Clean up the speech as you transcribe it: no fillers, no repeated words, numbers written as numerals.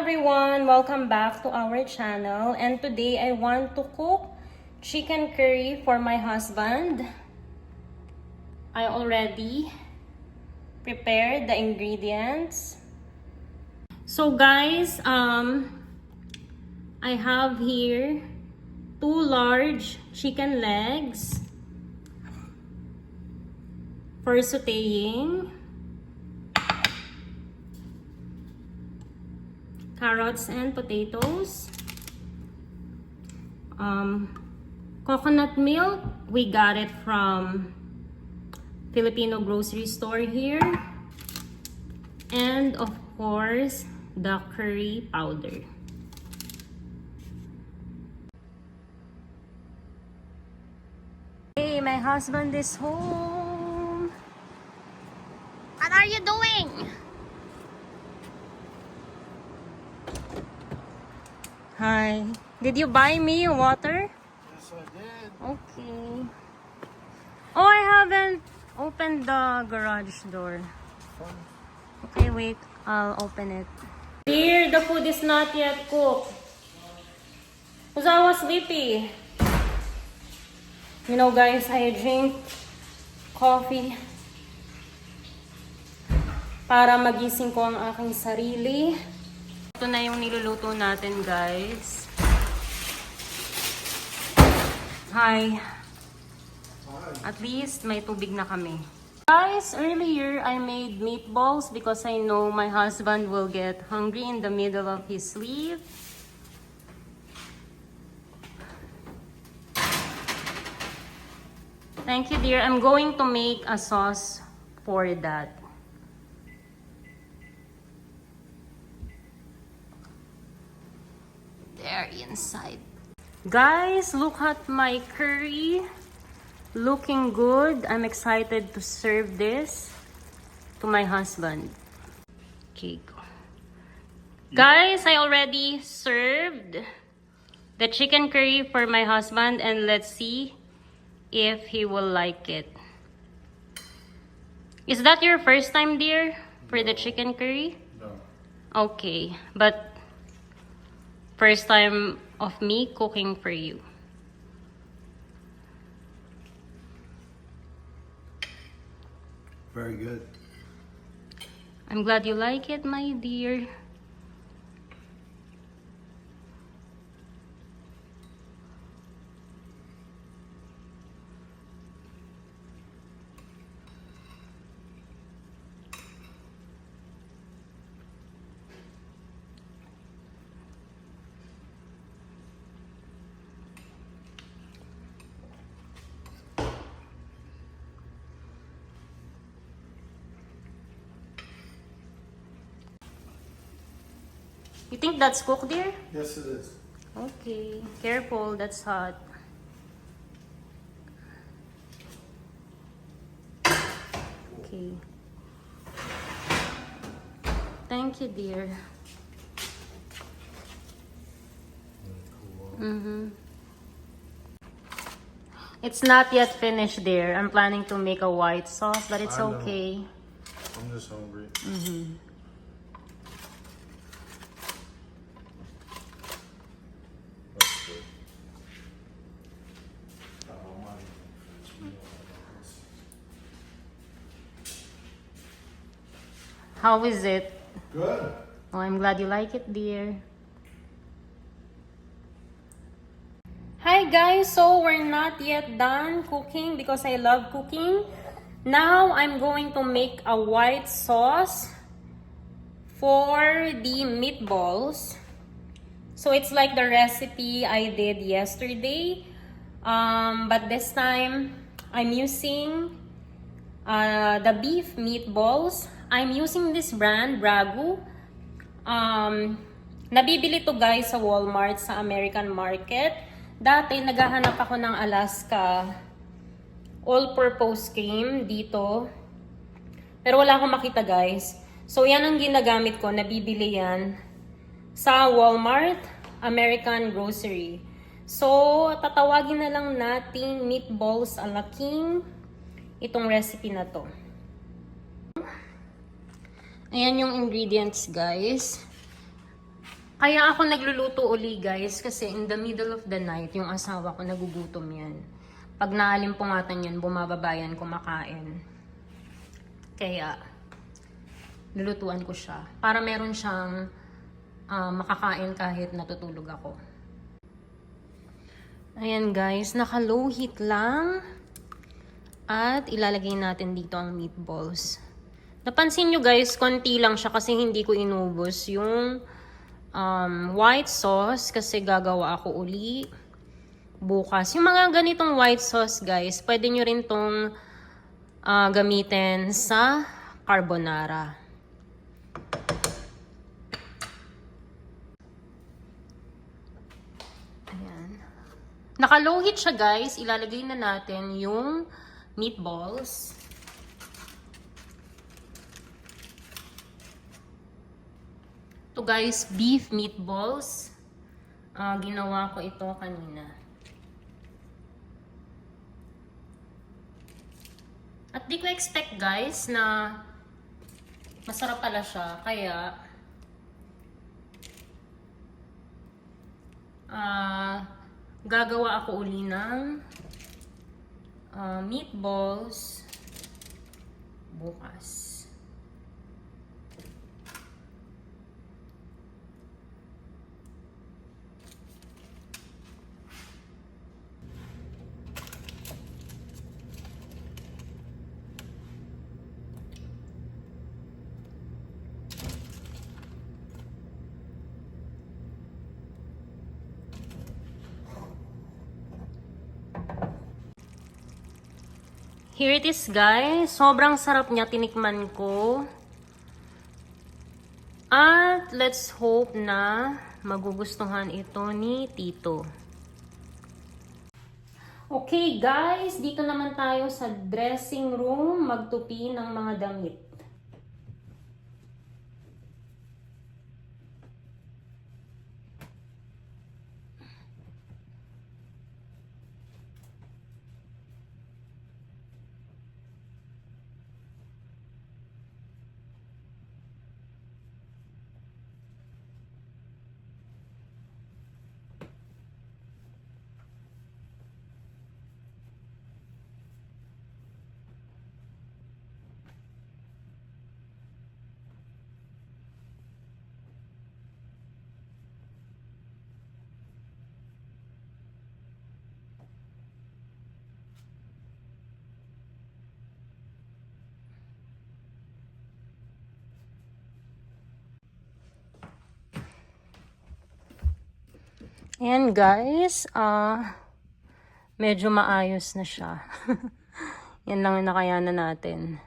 everyone, welcome back to our channel, and today I want to cook chicken curry for my husband. I already prepared the ingredients. So guys, I have here 2 large chicken legs for sauteing, carrots and potatoes, coconut milk, we got it from Filipino grocery store here, and of course the curry powder. Hey, my husband is home. What are you doing? Hi. Did you buy me water? Yes, I did. Okay. Oh, I haven't opened the garage door. Fun. Okay, wait. I'll open it. Dear, the food is not yet cooked. Because I was sleepy. You know, guys, I drink coffee para magising ko ang aking sarili. Ito na yung niluluto natin, guys. Hi. At least may tubig na kami. Guys, earlier I made meatballs because I know my husband will get hungry in the middle of his sleep. Thank you, dear. I'm going to make a sauce for that. There inside. Guys, look at my curry. Looking good. I'm excited to serve this to my husband. Okay, go. Guys, I already served the chicken curry for my husband, and let's see if he will like it. Is that your first time, dear, for the chicken curry? No. Okay, but first time of me cooking for you. Very good. I'm glad you like it, my dear. You think that's cooked, dear? Yes, it is. Okay, careful, that's hot. Okay. Thank you, dear. It's not yet finished, dear. I'm planning to make a white sauce, but it's I know. okay. I'm just hungry. That's good. How is it? Good. Oh, I'm glad you like it, dear. Hi guys, so we're not yet done cooking because I love cooking. Now I'm going to make a white sauce for the meatballs. So it's like the recipe I did yesterday, but this time I'm using the beef meatballs. I'm using this brand, Bragu. Nabibili to guys sa Walmart, sa American market. Dati naghahanap ako ng Alaska all-purpose cream dito. Pero wala akong makita guys. So yan ang ginagamit ko, nabibili yan sa Walmart, American grocery. So tatawagin na lang nating meatballs a la king itong recipe na to. Ayan yung ingredients guys. Kaya ako nagluluto uli guys kasi in the middle of the night yung asawa ko nagugutom yan. Pag naalimpungatan yan, bumababayan kumakain. Kaya lulutuan ko siya para meron siyang makakain kahit natutulog ako. Ayan guys, naka-low heat lang. At ilalagay natin dito ang meatballs. Napansin nyo guys, konti lang siya kasi hindi ko inubos yung white sauce kasi gagawa ako uli bukas. Yung mga ganitong white sauce guys, pwede nyo rin tong gamitin sa carbonara. Ayan. Naka-low heat siya guys. Ilalagay na natin yung meatballs. Ito guys, beef meatballs. Ginawa ko ito kanina. At di ko expect guys na masarap pala siya. Kaya gagawa ako uli ng meatballs bukas. Here it is guys. Sobrang sarap niya, tinikman ko. At let's hope na magugustuhan ito ni Tito. Okay guys, dito naman tayo sa dressing room magtupi ng mga damit. Ayan guys, medyo maayos na siya. Yan lang yung nakayanan natin.